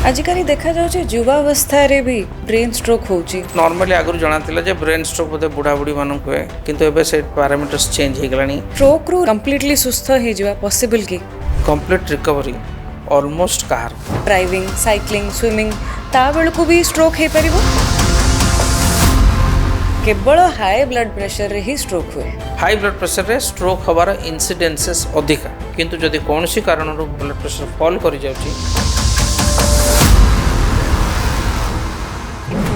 आजिकल देखा जाउचे युवावस्था रे भी ब्रेन स्ट्रोक होउची। नॉर्मली आगु जाना जे ब्रेन स्ट्रोक बोधे बुढ़ा बुढ़ी मानक हुए किंतु एबे से पैरामीटर्स चेंज हो गलानी। स्ट्रोक रु कंप्लीटली सुस्थ हे जिवा पॉसिबल की complete recovery almost car driving cycling swimming ता बेल को भी स्ट्रोक हे परिबो। केवल हाई ब्लड प्रेशर रे ही स्ट्रोक हुए। हाई ब्लड प्रेशर रे स्ट्रोक हवार इनसिडेंसेस अधिका किंतु जदि कोनोसी कारण रो ब्लड प्रेशर फॉल करि जाउची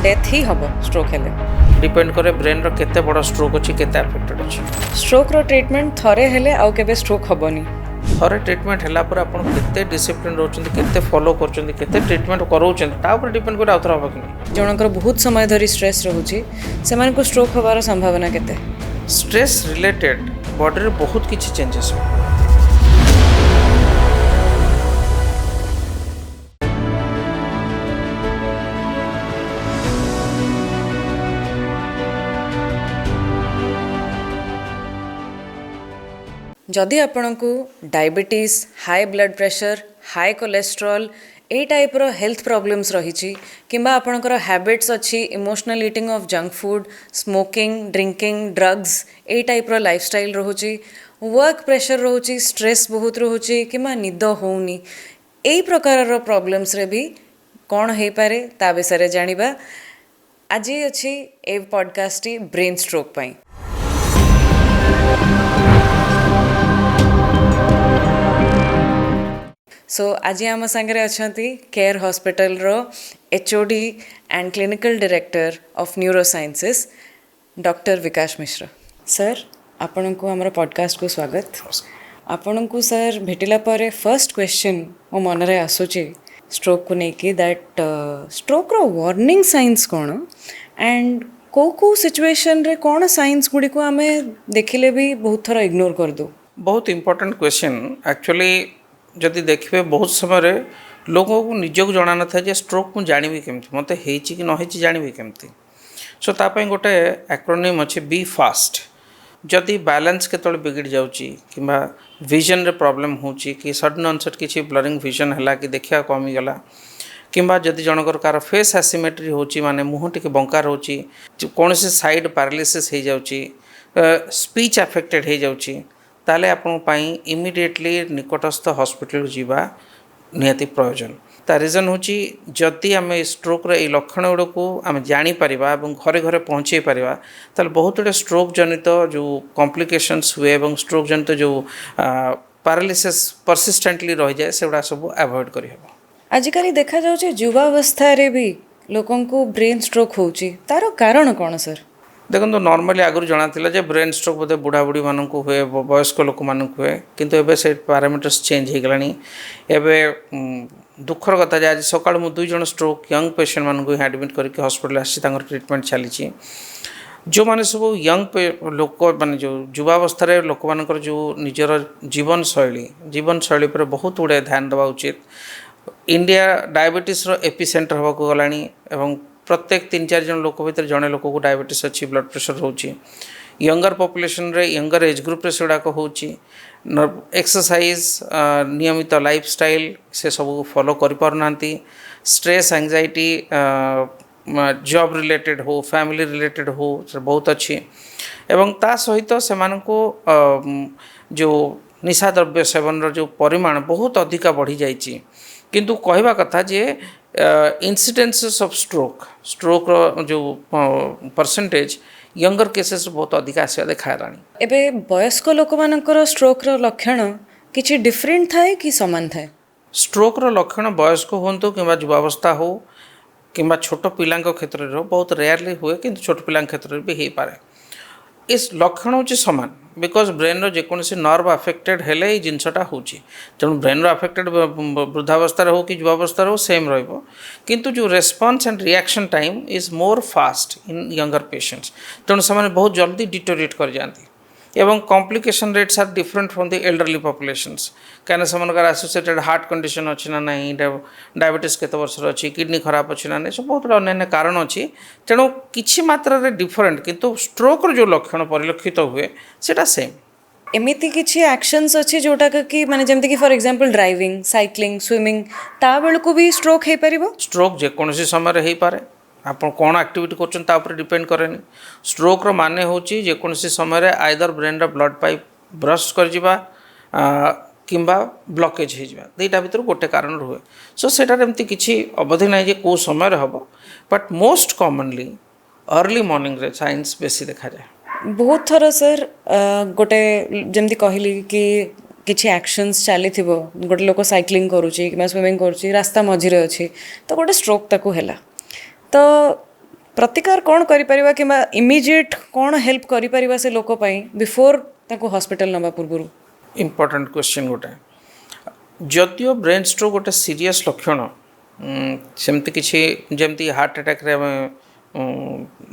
डेथ ही हबो स्ट्रोक हेले। डिपेंड करे ब्रेन रो केते बड़ स्ट्रोक अछि केते अफेक्टेड अछि। स्ट्रोक रो ट्रीटमेंट थरे हेले आउ केबे स्ट्रोक हबोनी। थरे ट्रीटमेंट हैला पर आपण केते डिसिप्लिन रहउछन्ती केते फॉलो करछन्ती केते ट्रीटमेंट करउछन्ती ता ऊपर डिपेंड करे आउथर हबो कि जनकर बहुत समय धरी स्ट्रेस रहउची सेमान को स्ट्रोक हबार संभावना केते। स्ट्रेस रिलेटेड बॉडी रे बहुत किछि चेंजेस हो। जदि आपंक diabetes high blood pressure high cholesterol ए टाइप रो हेल्थ प्रॉब्लम्स रही किंबा आपणकर हैबिट्स अच्छी emotional eating of junk food smoking drinking drugs ए टाइप रो लाइफस्टाइल रोची वर्क प्रेशर रोची स्ट्रेस बहुत रोची किंबा निद होनी यही प्रकार रो प्रॉब्लम्स रे भी कौन हो पारे ता विषय जानिबा। आज अच्छी ए पॉडकास्ट ब्रेन स्ट्रोक पाई। सो आज आम सांगे अच्छा केयर हॉस्पिटल रो HOD and clinical director of neurosciences doctor Vikas Mishra. Sir आपण को हमारा पॉडकास्ट को स्वागत। आपण को सर भेटिला पर फर्स्ट क्वेश्चन मो मन रे आसुची स्ट्रोक को लेकिन दैट स्ट्रोक रो वार्निंग साइंस कौन एंड को सिचुएशन रे कौन साइंस गुडी को आमे देखिले भी बहुत थोड़ा इग्नोर कर दो। बहुत इंपॉर्टेंट क्वेश्चन एक्चुअली जदि देखिए बहुत समय लोगों को निजक जना न था स्ट्रोक मुझे जानवी केमती मत कि न जानवी केमती। सो तापाई गोटे एक्रोनिम अच्छे बी फास्ट। जदि बैलेंस के बिगड़ जाऊँगी कि विजन रे प्रॉब्लम होची कि सडन अनसट किसी ब्लरिंग विजन है कि देखा कमीगला किंबा जदि जनकर कार फेस एसिमेट्री होची माने मुँह टिके बंका रोची कौन से साइड पैरालिसिस हो जाऊँगी स्पीच अफेक्टेड हो जाऊँगी ताले आपण पाई इमिडिएटली निकटस्थ हॉस्पिटल जीवा निहाती प्रयोजन। ता रीजन होची जदि आम स्ट्रोक रे लक्षण गुड़ को आम जापर और घरे घरे पहुँचे पारिबा ताले बहुत गुड़े स्ट्रोक जनित जो कॉम्प्लिकेशंस हुए और स्ट्रोक जनित जो पैरालिसिस परसिस्टेंटली रही जाए से सब अवॉइड करहब। आजिकल देखा जाउचे युवावस्था रे भी लोगों को ब्रेन स्ट्रोक होची तारो कारण कौन सर? देखो नॉर्मली आगु जाना जे ब्रेन स्ट्रोक बोधे बुढ़ा बुढ़ी मानक हुए वयस्क लोक मानक हुए किंतु एबे से पैरामीटर्स चेंज हो गलानी। एबे दुखर कथा जे आज सकाळ मु 2 जण स्ट्रोक यंग पेशेंट मानक एडमिट करके हॉस्पिटल आसी ट्रीटमेंट चली। जो माने सब यंग लोक माने जो युवावस्था रे लोक मानकर जो निजर जीवन शैली पर बहुत गुड़े ध्यान देवा उचित। इंडिया डायबिटीज रो एपिसेंटर होगा को गलानी एवं प्रत्येक 3-4 जन लोक भीतर जड़े लोक को डायबिटीज अच्छी ब्लड प्रेशर होची। यंगर पॉपुलेशन रे यंगर एज ग्रुप रे सेडाक होची। एक्सरसाइज नियमित लाइफस्टाइल से सब फॉलो करि पारनांती। स्ट्रेस एंजाइटी जॉब रिलेटेड हो फैमिली रिलेटेड हो बहुत अच्छी एवं ता सहित से मानको जो निशा द्रव्य सेवन रो जो परिमाण बहुत अधिका बढ़ी जाइची किंतु कहवा कथा जे इनसिडेंसेस ऑफ स्ट्रोक जो परसेंटेज यंगर केसेस बहुत अधिक आसिया देखा रानी। एबे वयस्क लोक मानकर स्ट्रोक रो लक्षण किछि डिफरेंट थाए कि समान थाए? स्ट्रोक रो लक्षण वयस्क होंतु किंबा युवावस्था हो किंबा छोट पिलांक क्षेत्र रे बहुत रेयरली हुए किंतु छोट पिलांक क्षेत्र भी हो पारे। इस लक्षण होची समान बिकॉज ब्रेन रो जेकोसी नर्व अफेक्टेड हेले ये जिनसटा होची तेणु ब्रेन रो अफेक्टेड वृद्धावस्था हो कि युवावस्था हो सेम रहिबो किंतु जो response and reaction time is more fast in younger patients तेणु से बहुत जल्दी डिटोरिएट कर जाती एवं complication rates are different from the elderly populations कहीं से एसोसिएटेड हार्ट कंडीशन अच्छी ना ना डायबिटीज केत वर्ष अच्छी किडनी खराब अच्छी ना सब बहुत अन्य कारण अच्छी तेणु किसी मात्रा डिफरेंट किंतु स्ट्रोक जो लक्षण परिलक्षित हुए सेटा सेम। एमिति किछि एक्शंस अछि जोटा कि माने जेमति कि for example driving cycling swimming ता बेलको भी स्ट्रोक हे परिबो स्ट्रोक जेकोसी समय हो पारे आप कौन एक्टिविटी कर डिपेंड करेनि स्ट्रोक्र मान हूँ जेकोसी समय either brain blood pipe burst कर किंबा ब्लकेज हो दुईटा भर गोटे कारण रुए सो सेटार एमती किसी अवधि ना जे कौ समय हम but most commonly early morning रे साइंस बेसी देखा जाए बहुत थर सर गोटे जमती कहली कि किछि एक्शंस चली गोटे लोक साइक्लिंग करुच्ची कि स्विमिंग करुच्ची रास्ता मझिरे अच्छी तो गोटे स्ट्रोक ताकू हैला तो प्रतिकार कौन करिपरिबा कि इमिजिएट कौन हेल्प करिपरिबा से लोक पई बिफोर ताकू हॉस्पिटल नबा पूर्व इम्पोर्टेंट क्वेश्चन गोटे जदियो ब्रेन स्ट्रोक गोटे सीरियस लक्षण सेमती किसी जमती हार्ट अटैक रे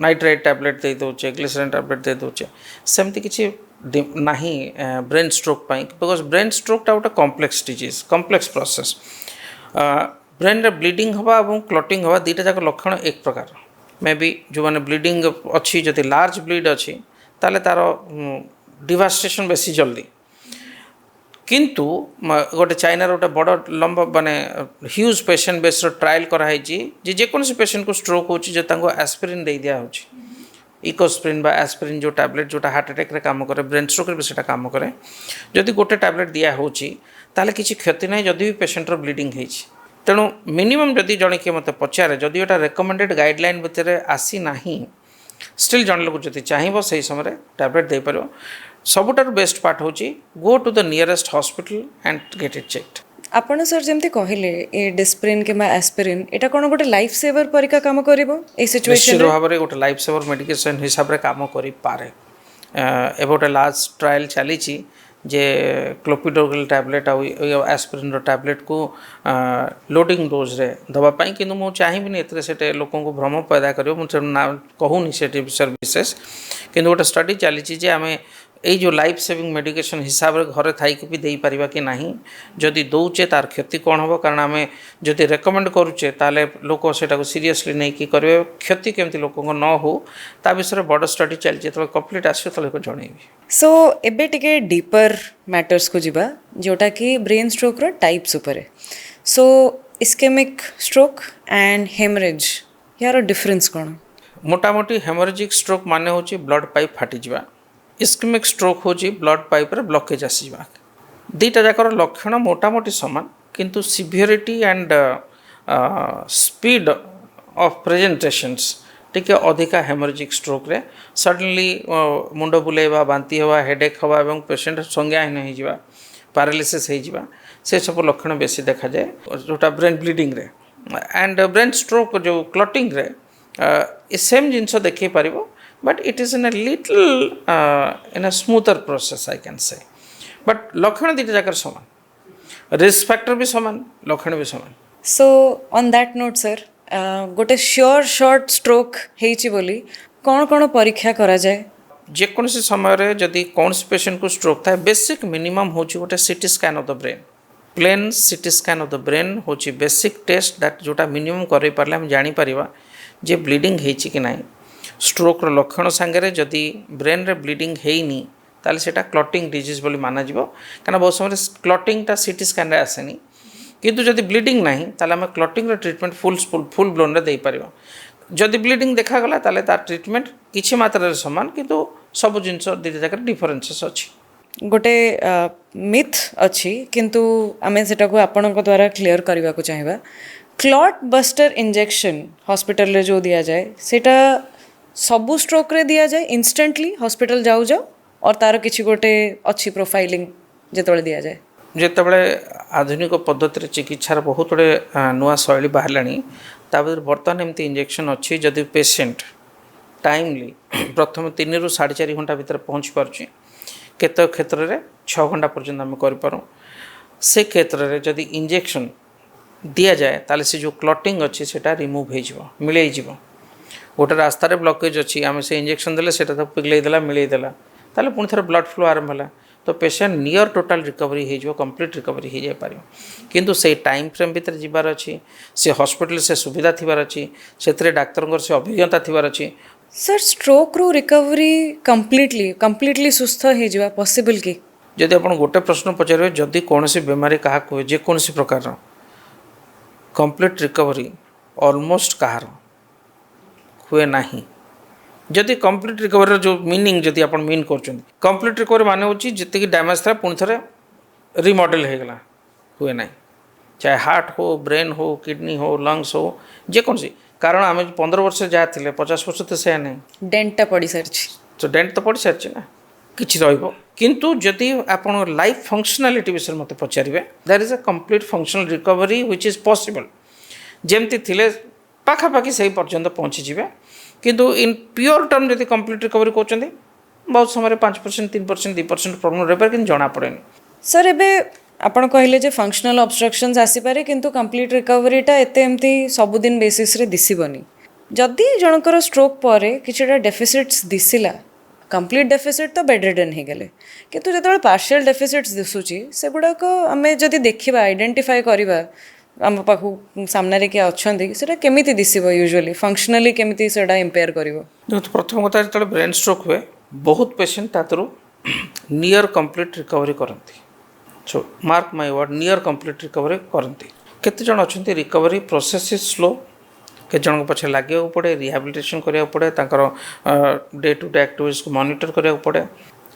नाइट्रेट टैबलेट दे दौचे ग्लिसरीन टैबलेट दे दौचे सेमती किसी नहीं ब्रेन स्ट्रोक पाई बिकॉज ब्रेन स्ट्रोकटा गोटे complex disease complex process brain रे ब्लीडिंग हवा और क्लटिंग हवा दुईटा जाक लक्षण एक प्रकार मे बी जो मैंने ब्लीडिंग अच्छी जदि लार्ज ब्लीड अच्छी ताले तार डिवास्टेशन बेसी जल्दी किंतु गोटे चाइना गोटे बड़ लंब माने ह्यूज पेशेंट बेस ट्रायल कराई जेकोसी पेशेंट को स्ट्रोक हो एस्पिरिन दे दिया इकोस्प्रिन बा एस्पिरिन जो टैबलेट जोटा हार्ट अटैक रे काम करे ब्रेन स्ट्रोक रे भी सेटा काम करे जदि गोटे टैबलेट दिया होची ताले किसी क्षति नहीं जदि भी पेशेंटर ब्लीडिंग होती तेणु मिनिमम जदि जड़े किए मत पचारे जदि एटा रेकमेंडेड गाइडलाइन भितर आसी नाही स्टिल जन लोक जदि चाहिए से समय टैबलेट दे पारो सबुठार बेस्ट पार्ट होची go to the nearest hospital and get it checked आपण सर जमती कहले ए डिस्प्रिन कि एस्पिरिन एटा कोन गोटे लाइफ सेवर परिका काम करिवो ए सिचुएशन निश्चित भाव में गोटे लाइफ सेवर मेडिकेशन हिसाब रे काम करि पारे ए गोटे लास्ट ट्रायल चली जे क्लोपिडोग्रेल टैबलेट आ एस्पिरिन टैबलेट को लोडिंग डोज रे दवा पाई किंतु मु चाहिबिनी एतरे सेटे लोकों को भ्रम पैदा करियो मु कहूनी से विशेष किंतु गोटे स्टडी चली जे आमे এই जो लाइफ सेविंग मेडिकेशन हिसाब रे घरे थाई भी दे पारिबा कि नहीं जदि दौचे तार क्षति कौन हम कारण आम जदि रेकमेंड करुचे ताले लोक सेटा को सीरियसली नहीं कि करेंगे क्षति केमती लोक न हो ता विषय बड़ स्टडी चलती जो कंप्लीट आसो तो जनइबी सो एबे टिके डीपर मैटर्स को जिबा जोटा कि ब्रेन स्ट्रोक रो टाइप्स उपरे सो इस्केमिक स्ट्रोक एंड हेमरेज यार डिफरेंस कौन मोटामोटी हेमरेजिक स्ट्रोक माने होची ब्लड पाइप फाटी जिबा इस्केमिक स्ट्रोक होची ब्लड पाइप रे ब्लॉकेज आसीबा दुईटा जाकर लक्षण मोटामोटी समान किंतु severity and speed of presentations टिके अधिका हेमरेजिक स्ट्रोक रे सडनली मुंड बुलेवा बांती हवा हेडेक हवा एवं पेशेंट संज्ञाहीन हो जावा पैरालिसिस हो जावा से सब लक्षण बेसी देखा जाए जोटा ब्रेन ब्लीडिंग रे एंड ब्रेन स्ट्रोक जो क्लटिंग रे सेम जिनस देखी पारिबो but it is in a little in a smoother process I can say but लक्षण दीटा जाकर समान रिस्क फैक्टर भी समान लक्षण भी समान so on that note sir गोटे श्योर शॉर्ट स्ट्रोक हेची बोली कौन कौन परीक्षा करा जाए जेकोसी समय रे जदि कौन पेशेंट को स्ट्रोक था बेसिक मिनिमम होची गोटे CT scan of the brain plain CT scan of the brain होची बेसिक टेस्ट दैट जोटा मिनिमम करे पारले हम जानि परिबा जे ब्लीडिंग हेची कि नाही स्ट्रोक लक्षण सांगे जदि ब्रेन रे ब्लीडिंग हेनी ताले सेटा क्लटिंग डिजीज बोली माना जिवो कारण बहुत समय क्लटिंगटा सीटी स्कैन रे आसेनी किंतु जदि ब्लीडिंग नाही ताले हम क्लटिंग रे ट्रीटमेंट फुल ब्लोन रे दे परिबो जदि ब्लीडिंग देखा गला ताले तार ट्रीटमेंट किछि मात्रा रे समान किंतु सब जिंस दुईटा जाकर डिफरेंसेस अछि गोटे मिथ अछि किंतु आमे सेटा को आपन को द्वारा क्लियर करबा को चाहिबा क्लॉट बस्टर इंजेक्शन हॉस्पिटल रे जो दिया जाए सेटा सबू स्ट्रोक रे दिया जाए इंस्टेंटली हॉस्पिटल जाऊ जाओ और तार किसी गोटे अच्छी प्रोफाइलिंग जिते दिया जाए जितेबले आधुनिक पद्धति चिकित्सार बहुत गुड़े नुआ शैली बाहर बर्तमान एमती इंजेक्शन अच्छी जदि पेशेंट टाइमली प्रथम 3 ରୁ 4.5 घंटा भितर पहुँच पार्ची केत क्षेत्र में 6 घंटा पर्यंत आम करूँ से क्षेत्र में जदि इंजेक्शन दि जाए ताले से जो क्लटिंग अच्छी से रिमूव हो मिले गोटे रास्तार ब्लकेज अच्छी आम से इंजेक्शन देले सेटा तो पिघलईदेला मिलईदेला ताले पुणी थे ब्लड फ्लो आरंभ है तो पेशेंट नियर टोटाल रिकवरी हो कंप्लीट रिकवरी हो जाए पार किंतु से टाइम फ्रेम भितर जीवार अच्छी से हॉस्पिटल से सुविधा थी अच्छी से डाक्तर से अभिज्ञता थी अच्छी सर स्ट्रोक रू रिकवरी कंप्लीटली सुस्थ हो पॉसिबल की जदि आप गोटे प्रश्न पचारे जदि कौन बेमारी क्या हुए जेकोसी प्रकार कंप्लीट रिकवरी ऑलमोस्ट कहार हुए ना जदि कंप्लीट रिकवरी जो मीनिंग जदि आप मीन कर कंप्लीट रिकवरी मान हूँ जी डैमेज था पुणी थे रिमॉडल हो गला हुए ना चाहे हार्ट हो ब्रेन हो किडनी हो लंग्स हो जेकोसी कारण आम 15 वर्ष जहाँ थे 50 वर्ष तो से नहीं डेंटा पड़ी सारी तो डेंट तो पड़ सारी ना किसी किंतु जदि आप लाइफ फंक्शनालिटी विषय मत पचारे there is a complete functional recovery which is possible जमती थिले पाखापाखि से पर्यंत पहुँचीजे किंतु इन प्योर टर्म जब कंप्लीट रिकवरी कहते बहुत समय 5% 3% 2% प्रॉब्लम रही कि जना पड़े सर एबे आपण कहले जे फंक्शनल ऑब्स्ट्रक्शंस आसीपारे किंतु कंप्लीट रिकवरीटा एते एमती सबुदिन बेसिस रे दिसिबनी जदि जनकर स्ट्रोक परे किछटा डेफिसिट्स दिसिला कंप्लीट डेफिसिट तो बेड रिडन हो गले किंतु जो पार्शियल डेफिसिट्स दिशुची से गुड़ाक आम जदि देखा आइडेंटिफाई करवा आम पाखु सामने किए अच्छा केमी दिशब यूजुअली फंक्शनली केमी से इम्पेयर कर प्रथम कथा जो ब्रेन स्ट्रोक हुए बहुत पेसेंट तातरू नियर कंप्लीट रिकवरी करती so mark my word near complete recovery करती केते जन अच्छा रिकवरी प्रोसेस इज स्लो के जन पछे लगे पड़े रिहाबिलिटेशन करा पड़े डे टू डे एक्टिविटीज को मॉनिटर करा पड़े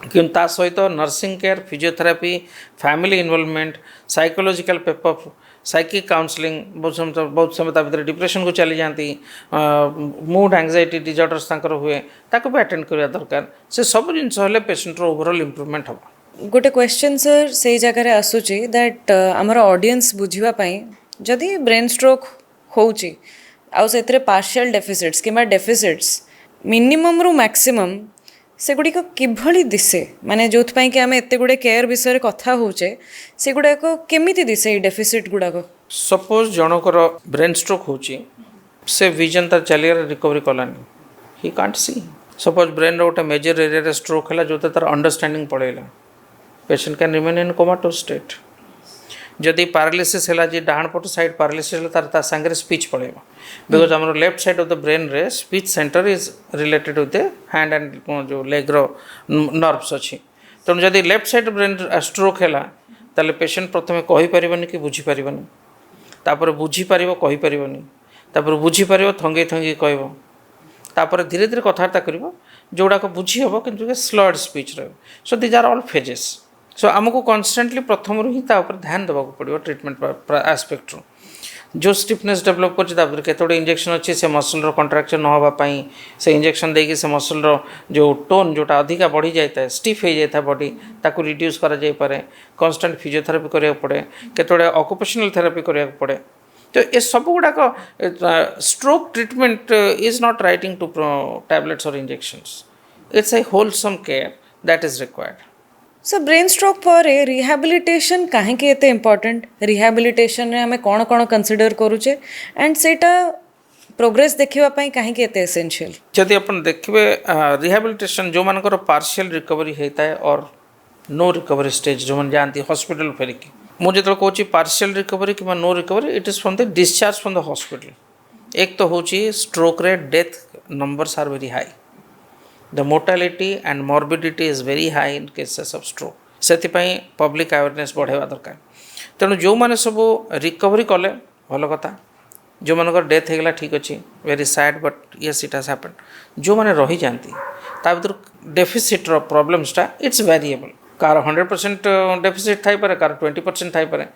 कि सहित nursing care physiotherapy family involvement psychological pep up psychic counselling बहुत समय भर डिप्रेशन को चली जाती मूड एंजाइटी डिजॉर्डर्स हुए ताको भी अटेंड करा दरकार से सब जिनस पेशेंट ओवरऑल इम्प्रूवमेंट हम गोटे क्वेश्चन सर से जगह आसूची दैट आमर ऑडियंस बुझापी जदि ब्रेन स्ट्रोक होउची आउ से पार्शियल डेफिसिट्स कि डेफिसिट्स मिनिमम रु मैक्सिमम से गुड़िक किभली दिसे माने जो कि आम एत गुड़े केयर विषय कथा होचे से गुड़ाक केमी दिसे ये डेफिसिट गुड़ाक सपोज जनकर ब्रेन स्ट्रोक होची से विजन तार चलिए रिकवरी कलानी he can't see suppose brain रोटे मेजर एरिया स्ट्रोक है जो तार अंडरस्टैंडिंग पड़ेगा patient can remain in comatose state जदि पैरालिसिस है जी डाण पट साइड पैरालिसिस तार सांगे स्पीच पड़ेगा बिकज आम left side of the brain रे speech centre is related with hand and जो लेग रो नर्व्स अच्छी तेणु जदि लेफ्ट साइड ब्रेन स्ट्रोक है ताले पेशेंट प्रथम कहीपर कि बुझीपर तापर बुझीपर कहीपर बुझीपर थंगे थंगे कहपर धीरे धीरे कथबार्ता कर जोड़ाक बुझी हम कि स्लर्ड स्पीच रही so these are all phases so आमको कन्स्टेंटली प्रथम ही ध्यान देवाक पड़ो ट्रिटमेंट आस्पेक्ट रू जो स्टिफनेस डेभलप कर इंजेक्शन अच्छी से मसल कंट्राक्शन न होगापाई से इंजेक्शन देकी से मसल जो टोन जोटा अधिका बढ़ी जाए स्टिफ हो जाए बॉडी ताकू रिड्यूस कराए कन्स्टेंट फिजियोथेरापी करा पड़े केतोड़े ऑक्युपेशनल थेरापी करा पड़े तो ये सब गुड़ाक stroke treatment is not writing to tablets और injections it's a wholesome care that is required so brain stroke पर रिहाबिलिटेशन कहीं एते इम्पोर्टेंट रिहाबिलिटेशन रे हमें कौन कौन कंसीडर करूचे एंड सेटा प्रोग्रेस देखापी कहीं एते एसेंशियल जदि आप देखिए रिहाबिलिटेशन जो मानकर पार्शियल रिकवरी होता है और नो रिकवरी स्टेज जो मैंने जाती हॉस्पिटल फेरिकी मुझे जो कहूँ पार्शियल रिकवरी कि no recovery it is from the discharge from the hospital एक तो हूँ स्ट्रोक रे death numbers are very high the mortality and morbidity is very high in cases of stroke से पब्लिक अवेयरनेस बढ़ावा दरकार तेणु जो मैंने सब रिकवरी कले भल कथा जो मानक डेथ होगला ठीक अच्छे very sad but yes it has happened जो मैंने रही जाती भर डेफिसिट प्रॉब्लम्सटा इट्स वेरिएबल कार 100% डेफिसिट थाई पारे कार 20% थाई पारे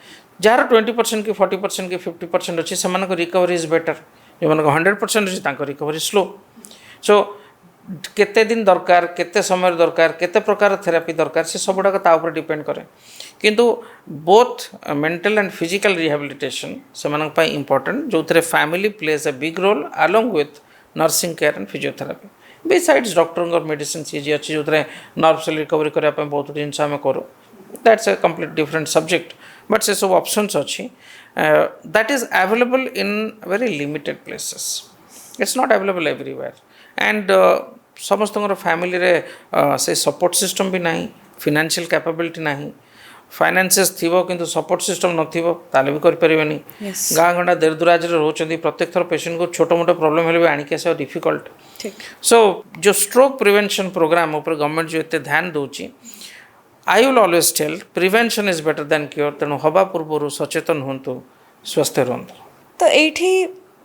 जार 20% कि 40% कि 50% अच्छी से रिकवरी इज बेटर जो मानक 100% अच्छी रिकवरी स्लो सो केते दिन दरकार केते समय दरकार केते प्रकार थेरापी दरकार से सब गुड़ाक डिपेंड करे किंतु both mental and physical rehabilitation से इम्पोर्टेंट जो थे family plays a big role along with nursing care and physiotherapy besides doctor और मेडिसिन जी अच्छी जो नर्व सेल रिकवरी करने बहुत जिन आम करूँ that's a complete different subject but से सब ऑप्शंस अच्छी that is available in very limited places it's not available everywhere and समस्त फैमिली रे से सपोर्ट सिस्टम भी नहीं फाइनेंशियल कैपेबिलिटी नहीं फाइनेंसेस थिबो किंतु सपोर्ट सिस्टम नथिबो ताले भी करिपरिबेनी गाँ गंडा देर दुराज रोचंदी प्रत्येक थर पेशेंट को छोटो मोटो प्रॉब्लम हेले भी आनिक आसे डिफिकल्ट सो जो स्ट्रोक प्रिवेंशन प्रोग्राम ऊपर गवर्नमेंट जो एते ध्यान दउची I will always tell prevention is better than cure तेणु हवा पूर्व सचेतन हूँ स्वस्थ रुहतु तो एठी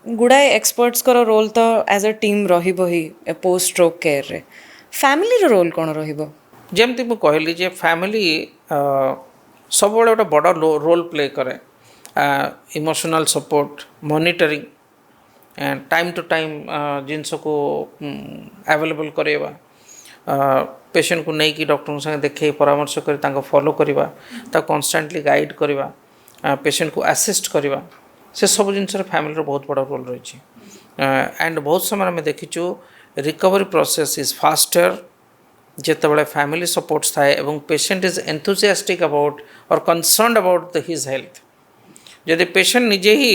गुड़ाए एक्सपर्ट्स कर रोल तो एज अ टीम रहिबो ही पोस्ट स्ट्रोक केयर रे फैमिली रो रोल कोन रहिबो जमती मुझे कहली जे फैमिली सब गोटे बड़ रोल प्ले करे emotional support monitoring time to time जिनस को अवेलेबल करवा पेशेंट को नहीं डॉक्टर संगे देखे परामर्श कर फॉलो करवा कन्स्टांटली गाइड करवा पेशेंट को असिस्ट करवा से सब जिनस फैमिली बहुत बड़ा रोल रही एंड बहुत समय आम देखीचु रिकवरी प्रोसेस इज फास्टर जिते बड़े फैमिली सपोर्ट्स थाए एवं पेशेंट इज एंथुजियास्टिक अबाउट और concerned about the his health जदि पेशेंट निजे ही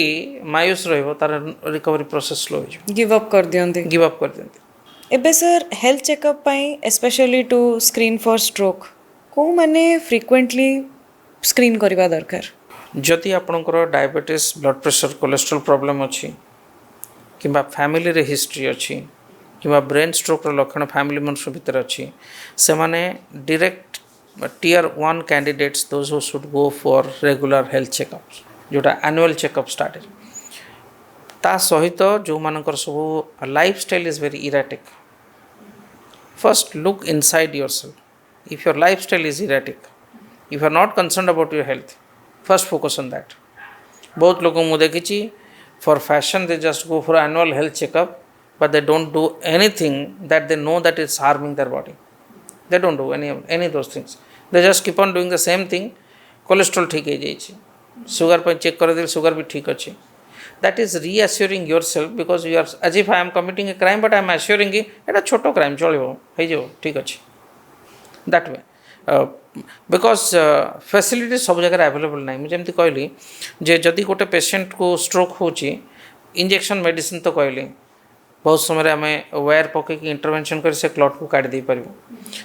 मायूस रहिबो तार रिकवरी प्रोसेस स्लो हो गिव अप कर दियंती गिव अप कर दियंती एबे सर हेल्थ चेकअप पाई specially to screen for stroke को माने फ्रीक्वेंटली स्क्रीन करबा दरकार जदि आपणकर diabetes blood pressure cholesterol problem अच्छी किंबा फैमिली रे हिस्ट्री अच्छी किंबा ब्रेन स्ट्रोक लक्षण फैमिली मनुष्य भितर अच्छी से माने direct tier 1 candidates those who should go for regular health checkup जोटा एनुअल चेकअप स्टार्ट ता सहित जो मानकर सब lifestyle is very erratic first look inside yourself if your lifestyle is erratic if you are not concerned about your health first focus on that बहुत लोग मुझे देखी for fashion they just go for annual health checkup but they don't do anything that they know that is harming their body. They don't do any of those things. They just keep on doing the same thing. Cholesterol ठीक है जाइए, sugar पर check कर दे sugar भी ठीक अच्छी. That is reassuring yourself because you are as if I am committing a crime, but I am assuring you এটা छोटो crime चलिए है जो ठीक अच्छी. That way. बिकज फैसिलिटी सब जगह अवेलेबल ना मुझे जमी कहली जे जदि गोटे पेशेंट को स्ट्रोक हो इंजेक्शन मेडिसिन तो कहली बहुत समय आम वायर पकईक इंटरवेंशन कर से क्लट को काढ़ी पार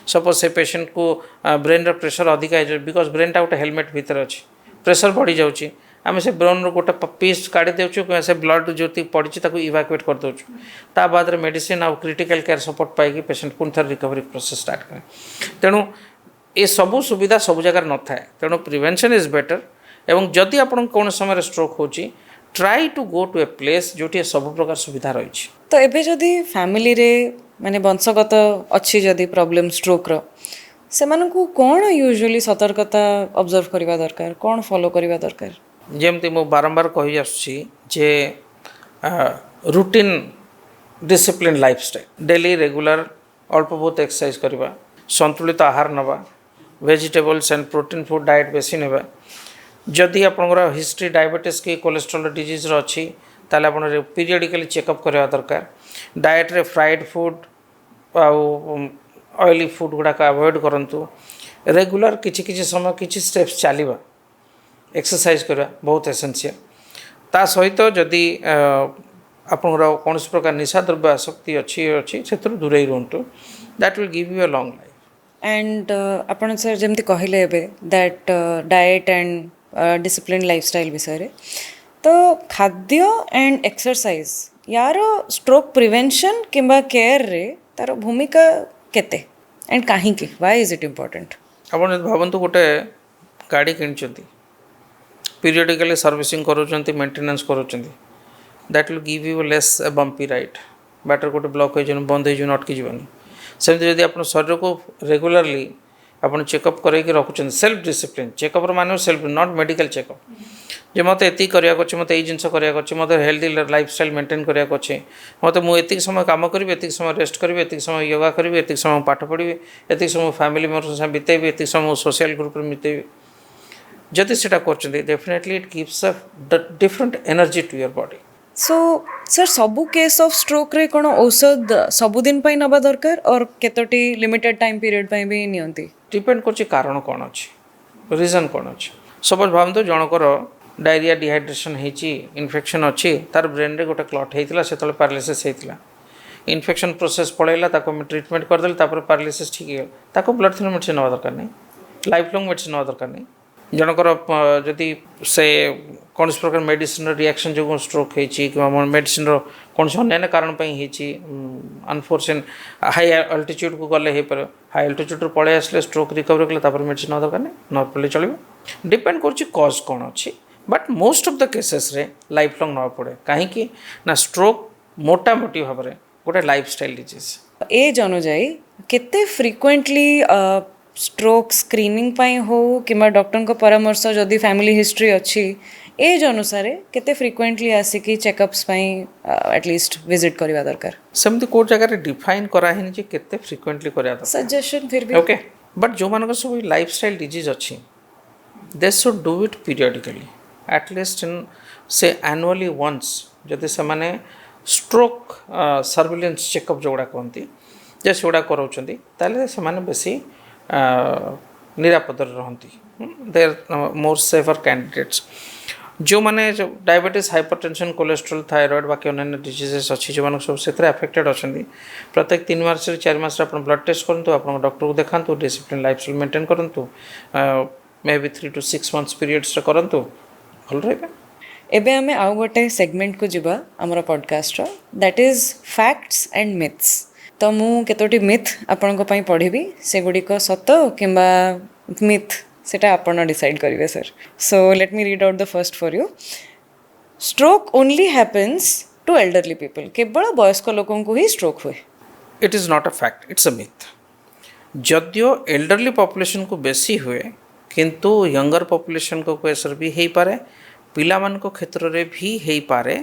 सपोज से पेशेंट को ब्रेन प्रेशर अधिका है बिकज ब्रेन टा गोटे हेलमेट भितर अच्छी प्रेशर बढ़ी जाऊँगी आम से ब्रेन गोटे पीस काढ़ी देचु से ब्लड जो पड़ी इवाकुएट कर दूँ ता बाद मेडिसिन आउ क्रिटिकल केयर सपोर्ट पाई पेशेंट पुणी थर रिकवरी प्रोसेस स्टार्ट करें तेणु ये सबू सुविधा सब जगह न थाए तेणु प्रिवेंशन इज बेटर एवं जदि आपन कौन समय स्ट्रोक हो try to go to a place जोटी सब प्रकार सुविधा रही तो एबे जदि फैमिली रे माने वंशगत अच्छी जदि प्रॉब्लम स्ट्रोक रो से मानकु कोन यूजुअली सतर्कता ऑब्जर्व करबा दरकार कोन फॉलो करबा दरकार जेमती मो बारंबार कहि आछी जे routine discipline lifestyle daily regular अल्प बहुत एक्सरसाइज करबा संतुलित आहार नबा vegetables and protein food diet बेसी नेबा जदि आपंकर हिस्ट्री डायबिटीज की कोलेस्ट्रोल डिजीज अच्छी ताले आप पीरियडिकली चेकअप करवा दरकार डाएट रे फ्राइड फूड ऑयली फूड गुड़ाक अवॉइड करूँ रेगुलर किछि समय किछि स्टेप्स चलवा एक्सरसाइज करवा बहुत एसेंशियल ता सहित जदि आपंकर कौन प्रकार निशा द्रव्य आसक्ति अच्छी से दूरे रुहतु that will give you a long life and आपण सर जमती कहले एबे that diet and discipline lifestyle विषय तो खाद्य एंड एक्सरसाइज यार स्ट्रोक प्रिवेंशन किंबा केयर रे तार भूमिका केते एंड काहे की व्हाई इज इट इम्पोर्टेंट आपण भावंतु गोटे गाड़ी किणचंती पीरियडिकली सर्विसिंग करूचंती मेंटेनेंस करूचंती that will give you less bumpy ride better गोटे ब्लॉक हो बंद हो अटकी जीवन सेमती जदि आप शरीर को रेगुलरली आप चेकअप करके रखुच्च सेल्फ डिसिप्लिन चेकअप मान सेल्फ नॉट मेडिकल चेकअप जे मत एति करिया मत ये जिनस करिया मत हेल्दी लाइफस्टाइल मेंटेन करिया मत मुझे समय काम करी एतिक समय रेस्ट करी एतिक समय योगा करी एतिक समय पाठ पढ़ी एतिक समय फैमिली मेम्बर साथ बितेबी एतिक समय सोशल ग्रुप में बितेबी जदि सेटा करछन्ती definitely it gives a different energy to your body so sir सबू केस ऑफ स्ट्रोक रे कोन औषध सबुदिन पाई नबा दरकार और केतोटी लिमिटेड टाइम पीरियड पाई भी नियंती डिपेंड करछि कारण कौन अच्छी रीजन कौन अच्छी सपोज भावतु जनकर डायरिया डिहाइड्रेशन होती इन्फेक्शन अच्छी तार ब्रेन रे गोटे क्लट होता से पैरालिसिस होता इन्फेक्शन प्रोसेस पड़ेगा ट्रीटमेंट करदे पैरालिसिस ठीक है ब्लड थिनर मेडिसिन नवा दरकार नहीं लाइफ लॉन्ग मेडिसिन नवा दरकार नहीं जनकर जदि से कौन प्रकार मेडिसिन रिएक्शन जो स्ट्रोक होती मेडिसिन कौन से अन्य कारण अनफॉर्चुन हाई अल्टीट्यूड को गले हो पारे हाई अल्टीट्यूड पलि आसले स्ट्रोक रिकवरी कले मेडिसिन दरकार नहीं न पड़े चलो डिपेंड कॉज कौन अच्छी but most of the cases रे लाइफ लॉन्ग न पड़े कहीं ना स्ट्रोक मोटा मोटी भाव में गोटे लाइफस्टाइल डिजीज एज अनुजाई केते फ्रिक्वेंटली स्ट्रोक स्क्रीनिंग पाई हो कि डॉक्टर को परामर्श जदि फैमिली हिस्ट्री अच्छी एज अनुसार केते फ्रिक्वेंटली आसिकी चेकअप्स पाई एटलीस्ट विजिट करवा दरकार सेमती कोड जगह डिफाइन कराही जे केते फ्रिक्वेंटली करा दरकार सजेशन फिर भी ओके बट जो मानक सब लाइफस्टाइल डिजीज अच्छी they should do it periodically at least इन से एनुअली वंस जदि से माने स्ट्रोक सर्विलेंस चेकअप जोड़ा कहती जे सेगुड़ा कराउछंती ताले से माने बेसी निरापद रहती they are more safer candidates जो माने डायबिटीज हाइपरटेंशन कोलेस्ट्रोल थायराइड बाकी अन्य डिजीजेस अच्छी जो मानक सब से अफेक्टेड अच्छा प्रत्येक 3 मास 4 मास आप ब्लड टेस्ट करूँ आप डॉक्टर को देखातु डिसिप्लिन लाइफस्टाइल मेंटेन करूँ may be 3 to 6 months periods करूँ भल रहा एबे आमे आउ गोटे सेगमेंट को जिबा हमर पॉडकास्ट रो that is facts and myths तो मु केतोटी मिथ आपन को पई पढिबी से गुडी को सत किंबा मिथ सेटा आपन डिसाइड करिवे sir so let me read out the first for you stroke only happens to elderly people केवल वयस्क लोगों को ही स्ट्रोक हुए it is not a fact it's a myth जदियो एल्डरली पॉपुलेशन को बेसी हुए किंतु यंगर पॉपुलेशन को प्रेशर भी हो पारे पिला मान को क्षेत्र में भी हो पारे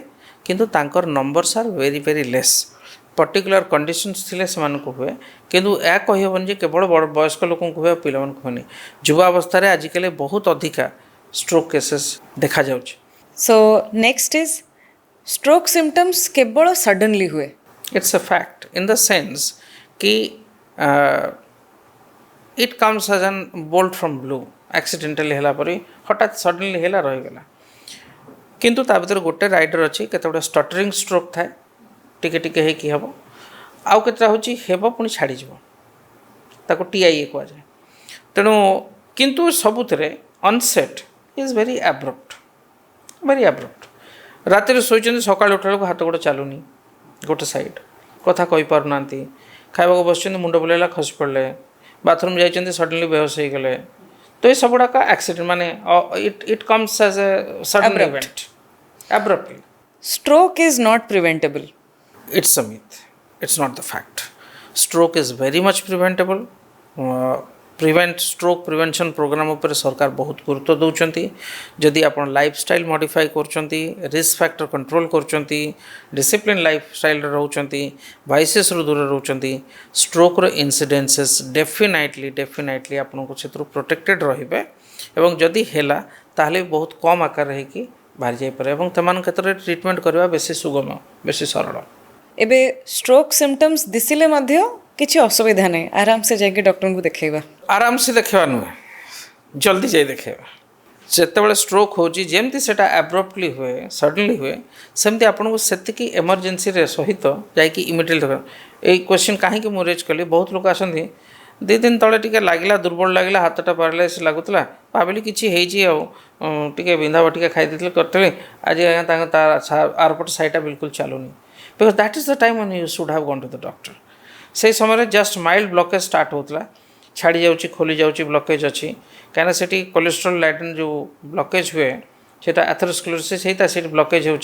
किंतु तांकर numbers are very very less particular conditions थिले समान को हुए किंतु या कहीहबन जे केवल बड़ वयस्क लोक को हुए पिला मान को हुए युवा अवस्था रे आजिकल बहुत अधिका स्ट्रोक केसेस देखा जाउछ so next is stroke symptoms केवल सडनली हुए it's a fact in the sense कि it comes as an bolt from blue accidentally हैला परी हठात सडनली हैला रही गला किंतु ता भीतर गोटे राइडर अच्छी केते स्टटरिंग स्ट्रोक थाए टिके टिके हे कि हबो आउ केतरा होची हेबो पुनी छाड़ी जबो ताको टीआईए को जाए तेणु किंतु सबुतरे अनसेट इज वेरी एब्रप्ट राति रे सोइचन सकाळ उठला को हाथ गोड़ चालुनी गोटे साइड कथा कहि पार नांती खाइबा को बसचन मुंड बुलेला खस पड़ले बाथरूम जाइचंती सडनली बेहोश हो गले तो ये सब गुड़ाक एक्सीडेंट माने it comes as a sudden event abruptly stroke is not preventable it's a myth it's not the fact stroke is very much preventable prevent stroke prevention programme उपर सरकार बहुत गुरुत्व दौरान जदि आप लाइफस्टाइल मॉडिफाई करछंती रिस्क फैक्टर कंट्रोल करछंती discipline lifestyle रहउछंती वाइसेस रो दूर रहउछंती स्ट्रोक रो इन्सिडेंसेस डेफिनेटली आपन को क्षेत्र प्रोटेक्टेड रहिबे एवं जदि हेला ताहले बहुत कम आकार रही कि बाहर जाई पारे एवं तमान क्षेत्र ट्रीटमेंट करबा बेसी सुगम बेसी सरल एबे स्ट्रोक सिम्पटम्स दिसिले मध्य किसी असुविधा नहीं आराम से जाके डॉक्टर को देखेबा आराम से देखा नुहे जल्दी जाए देखेबा जितेबाला स्ट्रोक होची जेमती सेटा एब्रप्टली हुए सडनली हुए सेमती आपको सेतिकी इमरजेंसी रे सहित जाइकी इमिडिएट ये क्वेश्चन कहीं मुझे रेज कली बहुत लोग आसती 2 दिन तले टिके लागला दुर्बल लागला हाथटा पारालाइज लगुला भाविली किसी टे बिंधा बटिका खाई करते आज आरपट साइटा बिल्कुल चलुनी because that is the time when you should have gone to the doctor से समय जस्ट माइल्ड ब्लॉकेज स्टार्ट होता छाड़ी जाऊँगी खोली जाऊँगी ब्लॉकेज अच्छी कहीं से कोलेस्ट्रॉल लाइटिन जो ब्लॉकेज हुए सेटा एथेरोस्क्लेरोसिस होता से ब्लॉकेज हो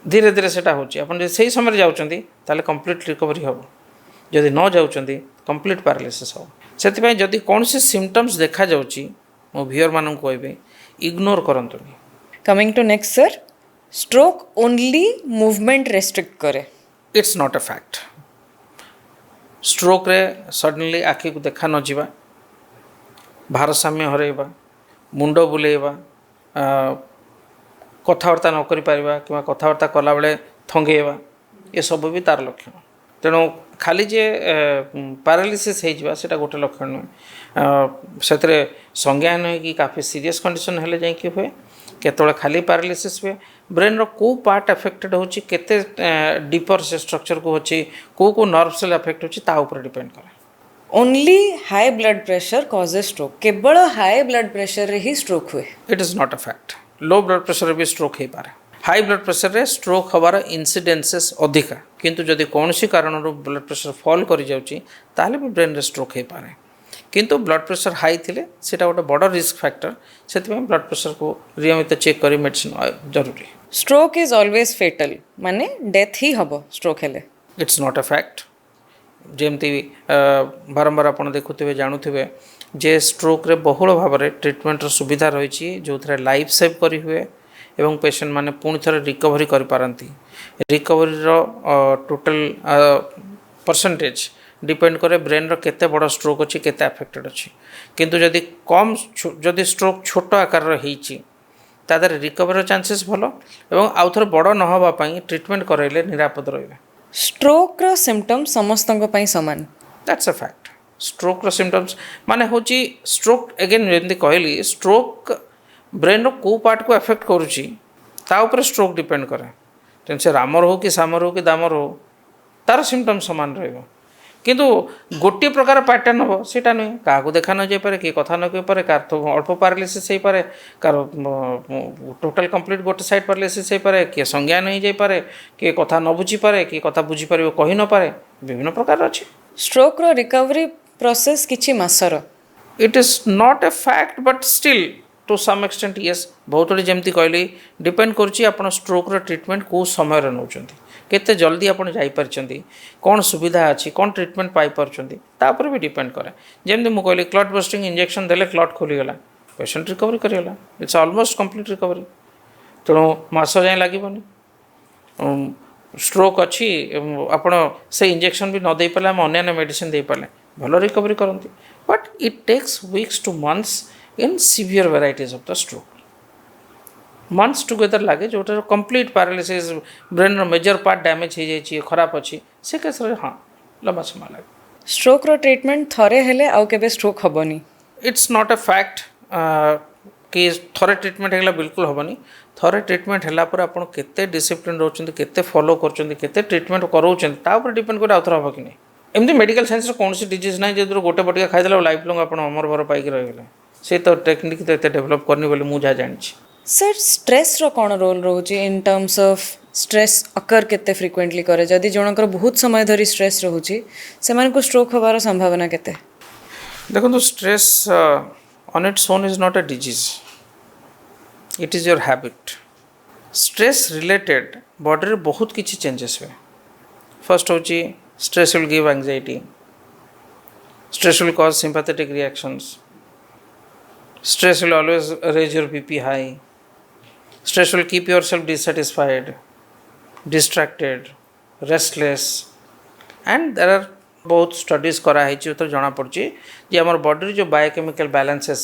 धीरे धीरे से होती से समय जाऊँगी कंप्लीट रिकवरी हम जदि न जाऊँगी कंप्लीट पैरालिसिस हो से जदि कौन से सिम्पटम्स देखा जाऊँगी मो व्यूअर मानक कहबे इग्नोर करंतुनी coming to next sir stroke only movement restrict करे it's not a fact stroke रे सडनली आखि को देखा न जावा भारसाम्य हरइबा मुंड बुलेबा कथबार्ता न करि पारिबा कि कथबार्ता कला बेले थंगेबा ये सब भी तार लक्षण तेणु खाली जे पैरालिसिस होटा गोटे लक्षण नुहे से संज्ञा नुहे कि काफ़ी सीरियस कंडीशन हेले जाइए हुए केतले खाली पैरालिसिस हुए ब्रेन रो को पार्ट अफेक्टेड होची केते डीपर से स्ट्रक्चर को होची को नर्व सेल अफेक्ट होची ता ऊपर डिपेंड करे only high blood pressure causes stroke केवल हाई ब्लड प्रेशर रे ही स्ट्रोक हुए it is not a fact low blood pressure भी स्ट्रोक हो पारे हाई ब्लड प्रेशर रे स्ट्रोक हबार इनसीडेंसेस अधिका किंतु जदि कौन कारण ब्लड प्रेशर फॉल कर जाउची ताले भी ब्रेन रे स्ट्रोक हो पारे किंतु ब्लड प्रेशर हाई थिले सेटा गोटे बड़ रिस्क फैक्टर से ब्लड प्रेशर को नियमित चेक करी मेडिसिन जरूरी स्ट्रोक इज ऑलवेज फेटल माने डेथ ही हबो स्ट्रोक हेले इट्स नॉट अ फैक्ट जमती बारंबार आप देखुवे जानूे जे स्ट्रोक रे बहुल भाव में ट्रिटमेंटर सुविधा रही जो थे लाइफ सेव करी हुए एवं पेशेंट माने पुणी थे रिकवरी कर पारती रिकवरी टोटल परसेंटेज डिपेंड करे ब्रेन रो केते बड़ स्ट्रोक अच्छी केते अफेक्टेड अच्छी किंतु जदि कम जदि स्ट्रोक छोट आकार रही तादर रिकवरी चांसेस भलो एवं आउ थे बड़ न हवा पई ट्रीटमेंट कराइले निरापद रहिबे स्ट्रोक रो सिम्पटम्स समस्तଙ୍କ ପାଇଁ समान दैट्स अ फैक्ट स्ट्रोक रो सिम्पटम्स माने होची स्ट्रोक अगेन जेमती कहली स्ट्रोक ब्रेन रो को पार्ट को अफेक्ट करूची ता ऊपर स्ट्रोक डिपेंड करे तेन से रामर हो कि सामर हो कि दामर हो तार सिम्पटम समान रहइबो किंतु गोटे प्रकार पैटर्न हो सीटा नुहे क्या देखा न जापे किए कथा न कहीपे कार तो अल्प पारालिसिस हो पारे कार टोटाल कंप्लीट गोटे साइड पारालिसिस हो पारे किए संज्ञा नहीं जापे किए कथा न बुझीपे किए कथा बुझीपर कही न पारे विभिन्न प्रकार अच्छी स्ट्रोक रो रिकवरी प्रोसेस किछि मासर it is not a fact but still to some extent yes बहुत बड़ी जमती कहली डिपेंड करुच्ची आप स्ट्रोक रो ट्रीटमेंट कौ समय नौकरी केते जल्दी आपन जाई परचंती कौन सुविधा अच्छी कौन ट्रीटमेंट पाई परचंती तापर भी डिपेंड करे जेमती मु कहली क्लॉट बस्टिंग इंजेक्शन देले क्लॉट खोली गला पेशेंट रिकवरी करिगला इट्स ऑलमोस्ट कंप्लीट रिकवरी तेणु मास जाए लगे स्ट्रोक अच्छी आपण से इंजेक्शन भी न दे पाले हम अन्य मेडिसिन दे पाले भल रिकवरी करती but it takes weeks to months in severe varieties of the stroke months together लगे जो complete paralysis brain major part damage हो जाए खराब अच्छी से केस हाँ लंबा समय लगे स्ट्रोक रो ट्रीटमेंट थरे हेले आउ केबे स्ट्रोक हबनी इट्स नॉट ए फैक्ट कि थरे ट्रीटमेंट है बिल्कुल हेनी थरे ट्रीटमेंट है आप केते डिसिप्लिन रोचंती केते फॉलो करचंती केते ट्रीटमेंट कराउचंती ता ऊपर डिपेंड करे आउथर हबो कि नहीं एमती मेडिकल साइंस कौन सी डिजीज ना जो गोटे बटिका खाईदेला लाइफ लॉन्ग आप अमर भर पाई रहीगले से तो टेक्निक तो एत डेभलप करनी बोली मुझे जानी सर स्ट्रेस रो कौन रोल रोचे इन टर्म्स ऑफ स्ट्रेस अकर केते फ्रिक्वेंटली करे जदि जनकर बहुत समय धरी स्ट्रेस रोचे से को स्ट्रोक होबार संभावना केते देखो stress on its own is not a disease it is your habit stress related body रे बहुत किसी चेंजेस हुए फर्स्ट हूँ stress will give anxiety stress will cause sympathetic reactions stress will always raise your BP high stress will keep yourself dissatisfied distracted restless and there are बहुत studies कराई तो जना पड़ी जे आम बॉडी जो biochemical balances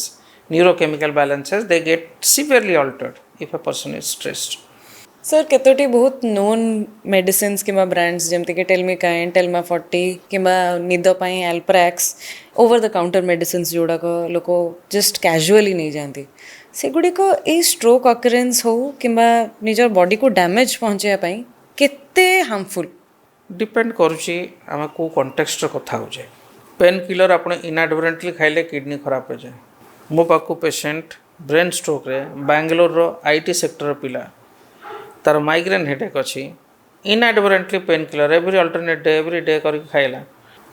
neurochemical balances they get severely altered if a person is stressed sir केतोटी बहुत नोन मेडिसिन्स किंवा ब्रांड्स जमती कि टेलमिकाइन टेलमा 40 किंवा निद पाई एल्प्राक्स ओवर द काउंटर मेडिसिन्स जोड़ाक लोक जस्ट कैजुअली नहीं जाती सेगुड़िक ये स्ट्रोक अकरेन्स हो किंवा निजर बॉडी को डैमेज पहुँचाई केते हार्मफुल डिपेंड करुच्ची आम को कंटेक्स्ट कथा हो जाए पेन किलर आप इनएडवरेंटली खाइले किडनी खराब हो जाए मो पाखु पेशेंट ब्रेन स्ट्रोक रे बेंगलोर आईटी सेक्टर पिला तार माइग्रेन हेडेक अच्छी inadvertently painkiller every day करके खाइला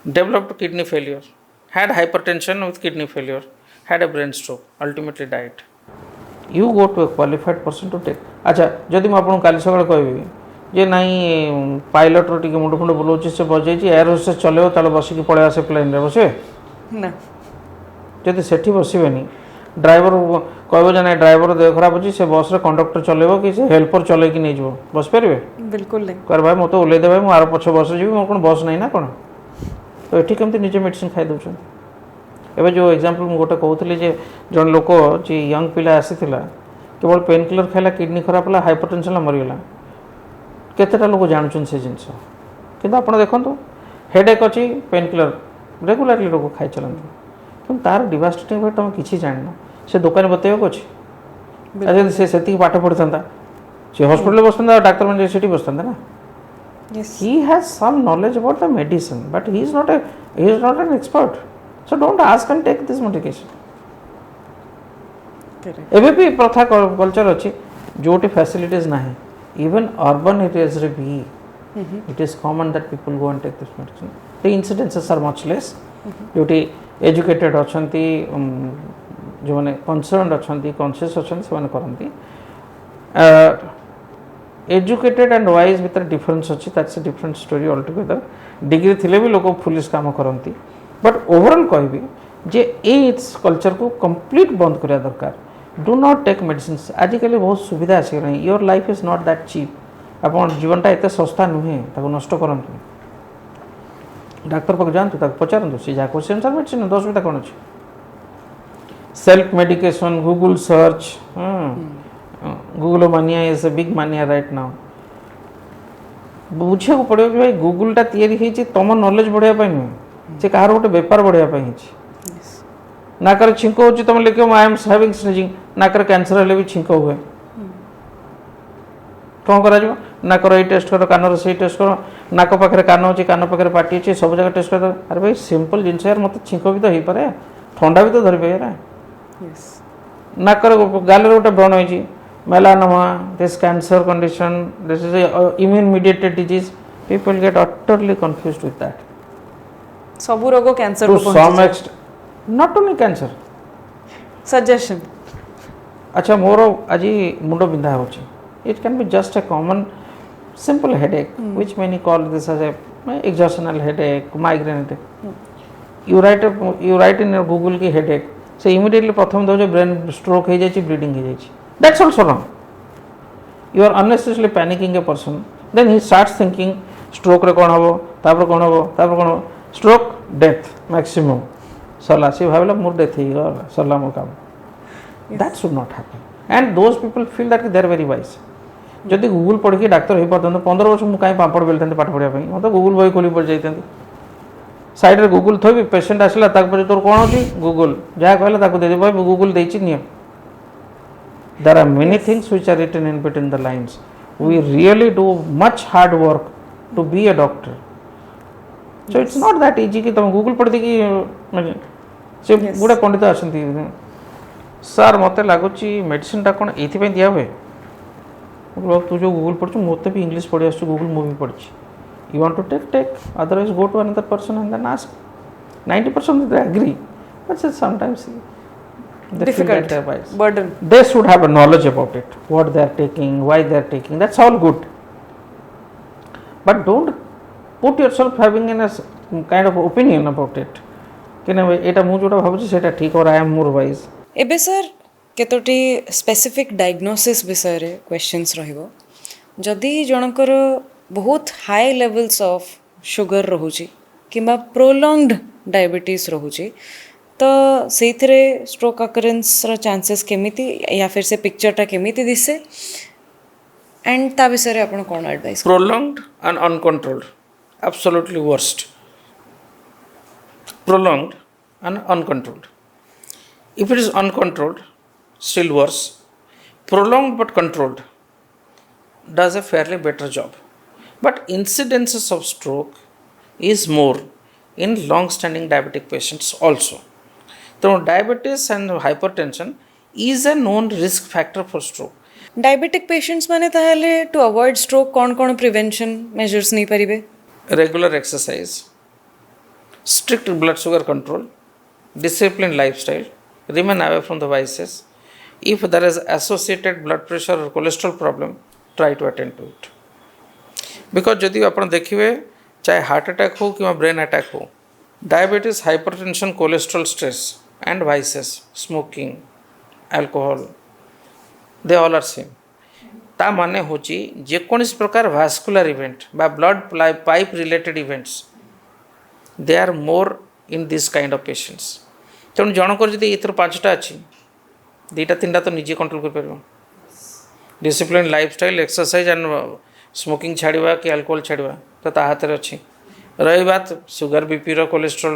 developed kidney failure had hypertension with kidney failure had a brain stroke ultimately diet you go to a qualified person to take अच्छा जदि मुझे काली सकाल कहबी जे नाई पायलट रो मुंड फुंड बुलाऊँ से बजे एयर होस्टेस चलो ताले बसिक पड़े आसे प्लेन रे बसे ना जदि सेठी बसबेनी ड्राइवर कहब जे ना ड्राइवर देह खराब अच्छी से बस रे कंडक्टर चलेबो कि से हेल्पर चले कि नहीं जीवो बस पारे बिल्कुल नहीं कह भाई मत ओल्ले दे भाई मुझे आर पछ बस जी मोर कौन बस नहीं ना कौन तो ये केमती निजे मेडिसिन खाई दौरान एवं जो एग्जाम्पल मुझे गोटे कहूली जन लोक जी यंग पिला आसीला केवल पेन किलर खाइला किडनी खराब है हाइपरटेंशन मरीगला केतेटा लोक जानुन से जिनस कि आप देखो हेडेक अच्छी पेन किलर रेगुलारली लोग खाई चलते कि तार डिवास्टेटिंग इफेक्ट तुम किसी जान से दुकान बतेक अच्छे से पाठ पढ़ी था सी हस्पिटाल बसता डाक्तर मैंने बसता ना Yes. He has some knowledge about the medicine, but he is not an expert. So don't ask and take this medication. Correct. ଏବେ ବି ପ୍ରଥା କଲଚର ଅଛି ଯେଉଁଠି ଫ୍ୟାସିଲିଟିଜ୍ ନାହିଁ ଇଭେନ୍ ଅର୍ବାନ୍ ଏରିଆଜ୍ରେ ବି it is common that people go and take this medicine the incidences are much less ଯେଉଁଠି educated ଅଛନ୍ତି ଯେଉଁମାନେ କନସର୍ଣ୍ଣ ଅଛନ୍ତି କନସିୟସ୍ ଅଛନ୍ତି ସେମାନେ କରନ୍ତି एजुकेटेड एंड वाइज भितर डिफरेन्स अच्छी that's a different story altogether degree थिले भी लोग पुलिस काम करती बट ओवरऑल कहबी जे इट्स कल्चर को कंप्लीट बंद करा दरकार डू नॉट टेक मेडिसिन आजिकल बहुत सुविधा आसगला your life is not that cheap आप जीवनटा एत सस्ता नुहे नष्ट करूँ डाक्तर पाक जातु पचारतु सी जहाँ क्वेश्चन आंसर मेडिसिन असुविधा कौन अच्छे self medication Google search Google मानिया इज ए बिग मानिया राइट नाउ बुझे को पड़े कि भाई गूगलटा तैयारी तुम नॉलेज बढ़ाया नुहे से कहार गोटे बेपार बढ़ाया नाकर छिंक हो तुम लिख आई एम हैविंग स्नीजिंग नाकर कैंसर हेले भी छिंक हुए कौन कर नाकर ये टेस्ट कर कानर से टेस्ट कर नाक पाखे कान अच्छे कान पाखे पार्टी अच्छे सब जगह टेस्ट कर अरे भाई सिंपल जिनस यार मत छिंक भी तो हो पारे ठंडा भी तो धरी पाए यार नाकर गाल गोटे व्रण हो melanoma, this cancer condition, this is a immune mediated disease. People get utterly confused with that. सब रोग cancer To some extent, not only cancer. Suggestion अच्छा मोर आज मुंड बिंधा होची. It can be just a common simple headache, which many call this as a exhaustional headache, migraine headache. You write in your Google की headache. So immediately प्रथम दो जो brain stroke हो जाए bleeding हो जाए. That's also wrong. You are unnecessarily panicking a person. Then he starts thinking stroke रे कौन हबो, तापर कौन हबो, stroke death maximum. सरला सी भावला मोर डेथ ही गला सरला मोर काम. That should not happen. And those people feel that they are very wise. जदि Google पढ़ के डॉक्टर हो पाते 15 वर्ष मु काई पापड़ बेलते पाठ पढ़िया पई मत गूगल बही खोली पड़ जाइते साइड रे गूगल थोबी पेशेंट आसला ताक पर तोर कोन होची गूगल जा कहला ताको दे दे भाई गूगल देछि नियो. There are many things which are written in between the lines. We really do much hard work to be a doctor. So it's not that easy कि तुम Google पढ़ दे कि से गुड़ा पंडित आसंती सर मते लागुची मेडिसिन टा कोन एथि पे दिया हुए तू जो Google पढ़छु मते भी इंग्लिश पढ़ि आसु Google मूवी पढ़छि you want to take otherwise go to another person and then ask 90% they agree but sometimes difficult burden they should have a knowledge about it what they are taking why they are taking that's all good but don't put yourself having in a kind of opinion about it कि ना एटा मु जोटा भाबुची सेटा ठीक और I am more wise एबे sir केतोटी specific diagnosis विषय रे क्वेश्चंस रहिबो जदि जनकर बहुत हाई लेवल्स ऑफ शुगर रहुची किंबा प्रोलॉन्ग्ड डायबिटीज रहुची तो से स्ट्रोक अकरेन्स चांसेस केमिति या फिर से पिक्चरटा केमिति दिसे एंड ता विषय रे आपण कोन advice prolonged and uncontrolled absolutely worst prolonged and uncontrolled if it is uncontrolled still worse prolonged but controlled does a fairly better job but incidences of stroke is more in long standing diabetic patients also. So diabetes and hypertension is a known risk factor for stroke. Diabetic patients माने ताहले to avoid stroke कोन कोन prevention measures नहीं परिबे Regular exercise, strict blood sugar control, disciplined lifestyle, remain away from the vices. If there is associated blood pressure or cholesterol problem, try to attend to it. Because जदि आप देखिए चाहे heart attack हो कि brain attack हो diabetes hypertension cholesterol stress and vices smoking alcohol they all are same ता माने होची जेकोनिस प्रकार वास्कुलर इवेंट बा blood pipe related events they are more in this kind of patients तेणु जनकर जदि एथर 5टा अच्छी 2-3टा तो निजे कंट्रोल कर पार discipline lifestyle exercise and smoking छाड़ा कि अल्कोहल छाड़ा तो ता हाथ में अच्छी रही बात sugar BP cholesterol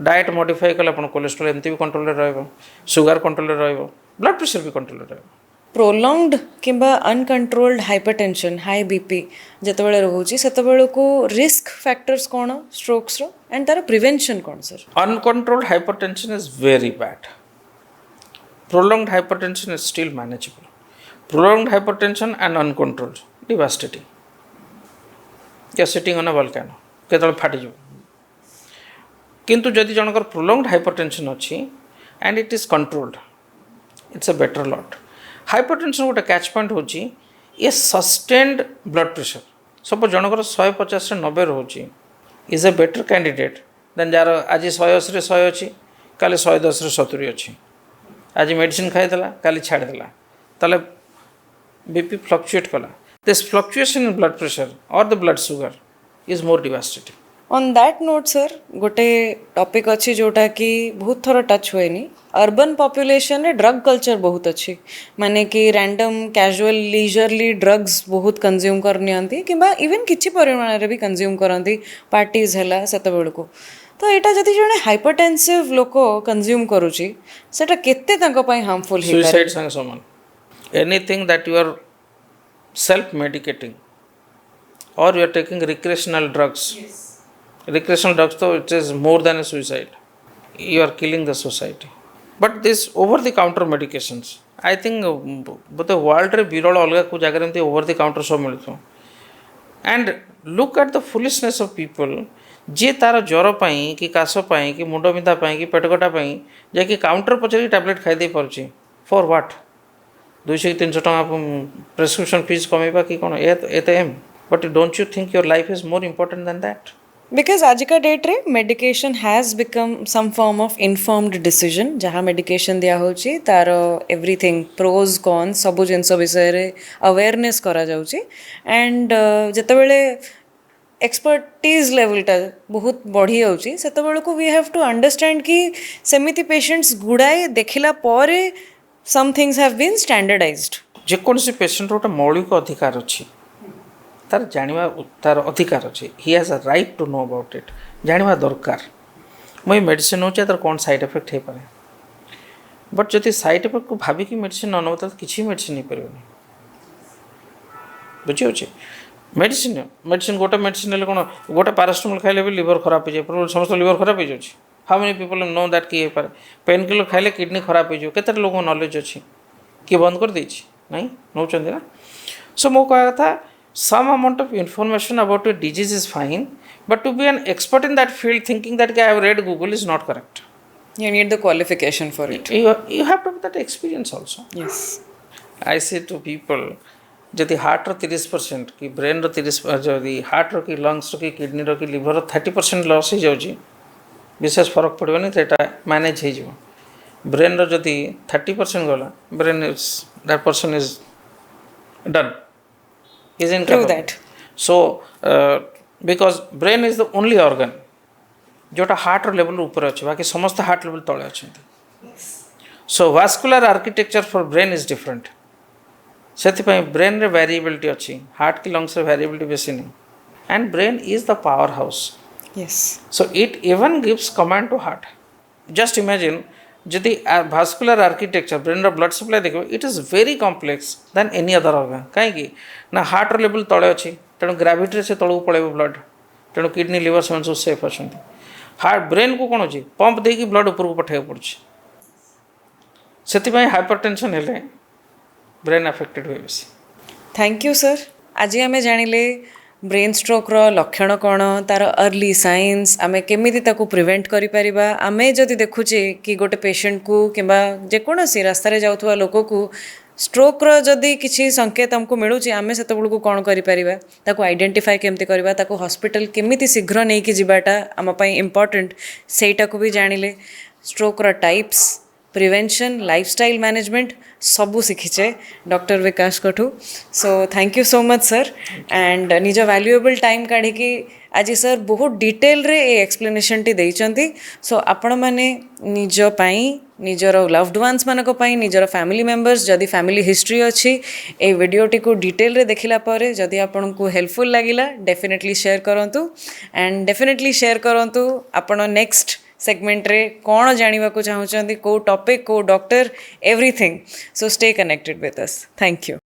diet modify कले आप कोलेस्ट्रोल एमती भी control sugar control blood pressure भी कंट्रोल प्रोलंगड किंबा अनकंट्रोल्ड हाइपरटेंशन हाई बीपी जितेबाला रोचे से रिस्क फैक्टर्स कौन स्ट्रोक्स एंड तार प्रिवेंशन कौन sir? Uncontrolled hypertension is very bad. Prolonged hypertension is still manageable. Prolonged hypertension and uncontrolled, devastating. You are sitting on a volcano. केतल फाटी जाओ. किंतु जदि जनकर प्रोलंगड हाइपरटेंशन अच्छी and it is controlled it's a better lot. Hypertension गोटे catch point होची ये सस्टेन्ड ब्लड प्रेशर. सपोज जनकर 150 से 90 रोचे is a better candidate than जार आज 180 रे 100 अच्छी काली 110 रे 70 अच्छी. आज मेडिसिन खाईदेला काली छाड़देला ताले बीपी फ्लक्चुएट कला. This fluctuation in blood pressure और the blood sugar is more devastating. On that note sir गोटे टॉपिक अच्छी जोटा कि बहुत थोड़ा टच हुए नहीं अर्बन पॉपुलेशन रे ड्रग कल्चर बहुत अच्छी माने कि रैंडम कैजुअल लीजरली ड्रग्स बहुत कंज्यूम करनी कि इवन किसी परिमाण रे भी कंज्यूम करती पार्टीज है सेत बेलू. तो यहाँ जदि जड़े हाइपरटेंसिव लोक कंज्यूम करुच्ची सेटा केते तांको पई हार्मफुल है. सुसाइड संग समान. Anything that you are self medicating और you are taking recreational drugs. Recreational drugs, though, it is more than a suicide. You are killing the society. But this over-the-counter medications, I think, but the world रे बिरल अलग को जगह में over the counter सब मिलता. And look at the foolishness of people. जे तार ज्वर पाई कि काश पाई कि मुंड बिंधा पाई कि पेटकटा पाई जाकि काउंटर पचर टैबलेट खाई दे पारुची. For what? 200-300 टका प्रेस्क्रिप्शन फीस कमेबा कि कोन एत एम. But don't you think your life is more important than that? Because आज का डेट रे medication has become some form of informed decision जहाँ मेडिकेशन दिया होची तार एवरीथिंग प्रोज कॉन सबू जिनस विषय रे अवेयरनेस करा जाउची. एंड जेतेबेले एक्सपर्टीज लेवलटा बहुत बढ़ी जाउची सेतेबेलको वी हैव टू अंडरस्टैंड कि सेमिति पेशेंट्स गुड़ाए देखिला परे some things have been standardised. जेकोसी पेशेंट गोटे मौलिक अधिकार अच्छी तार जानिबा तार अधिकार अच्छे. He has a right to know about it. जानिबा दरकार मुई मेडिसिन हो तार कौन साइड इफेक्ट हो पाए. बट जदि साइड इफेक्ट को भाविकी मेडिसिन न नब तो किसी मेडिसिन नहीं पारे. बुझे मेडिसिन गोटे मेडिसिन कौन गोटे पारासिटामोल खाइले भी लिवर खराब हो जाए. समस्त लिवर खराब हो जाए. How many people know that कि पारे. पेन किलर खाइले किडनी खराब हो जाए. केते लोक नॉलेज अच्छी कि बंद कर देछि नहीं नौ ना. सो मो कहा था some amount of information about your disease is fine, but to be an expert in that field thinking that I have read Google is not correct. You need the qualification for it. You have to have that experience also. Yes. I say to people जदि heart रो 30% कि brain रो 30% जदि heart रो कि lungs रो कि kidney रो कि liver रो 30% loss हो जाउची विशेष फरक पड़बनी सेटा मैनेज हो जिवो. ब्रेन रो जदि 30% गला brain is that person is done. Is incapable. True that. So, because brain is the only organ जोटा हार्ट लेवल ऊपर अच्छे बाकी समस्त हार्ट लेवल तले अच्छे. So vascular architecture for brain is different. से ब्रेन रे वेरिएबिलिटी अच्छी हार्ट की लंग्स रे वेरिएबिलिटी बेसी नहीं. And brain is the powerhouse. Yes. So it even gives command to heart. Just imagine जदि भास्कुलर आर्किटेक्चर ब्रेन रो blood supply देखो it is very complex than any other organ. कहीं ना heart level तले अच्छी तेणु gravity से तलू पड़े ब्लड तेणु किडनी लिवर से सब सेफ अच्छा. हार्ट ब्रेन को कौन अच्छी पंप देकी ब्लड ऊपर को पठाइबा पड़ुछि. से हाइपरटेंशन हेले ब्रेन अफेक्टेड हुए बेसी. Thank you sir. आज आम जानिले ब्रेन स्ट्रोक रो लक्षण कौन तार अर्ली साइंस आमे केमिति ताकू प्रिवेंट करि परिबा. आमे जदि देखुचे कि गोटे पेशेंट को किंबा जेकोसी रास्ता रे जाउथुवा लोक को स्ट्रोक रो जदि किछि संकेत हमको मिलूची आमे सेत बेलू कौन करि परिबा ताकू आइडेंटिफाई केमति करबा ताकू हॉस्पिटल केमिति शीघ्र नहीं कि जिबाटा आम पई इंपोर्टेंट सेटा को भी जानिले. स्ट्रोक रो टाइप्स प्रिवेंशन लाइफस्टाइल मैनेजमेंट सबू शिखीचे डॉक्टर विकास कठू. So thank you so much sir. And निज वैल्यूएबल टाइम काढ़ी आज सर बहुत डिटेल रे ए एक्सप्लेनेशन टी देइचंती. सो आपण माने निज पाई निजर लव्ड वन्स मानक पाई निजर फैमिली मेंबर्स जदि फैमिली हिस्ट्री अच्छी ए वीडियोटी को डिटेल रे देखिला परे जदि आपन को हेल्पफुल लागिला डेफिनेटली शेयर करंतु. एंड डेफिनेटली शेयर करंतु आपण नेक्स्ट सेगमेंट्रे कौन जाना चाहूँगी कौ टॉपिक कौ doctor everything so stay connected with us thank you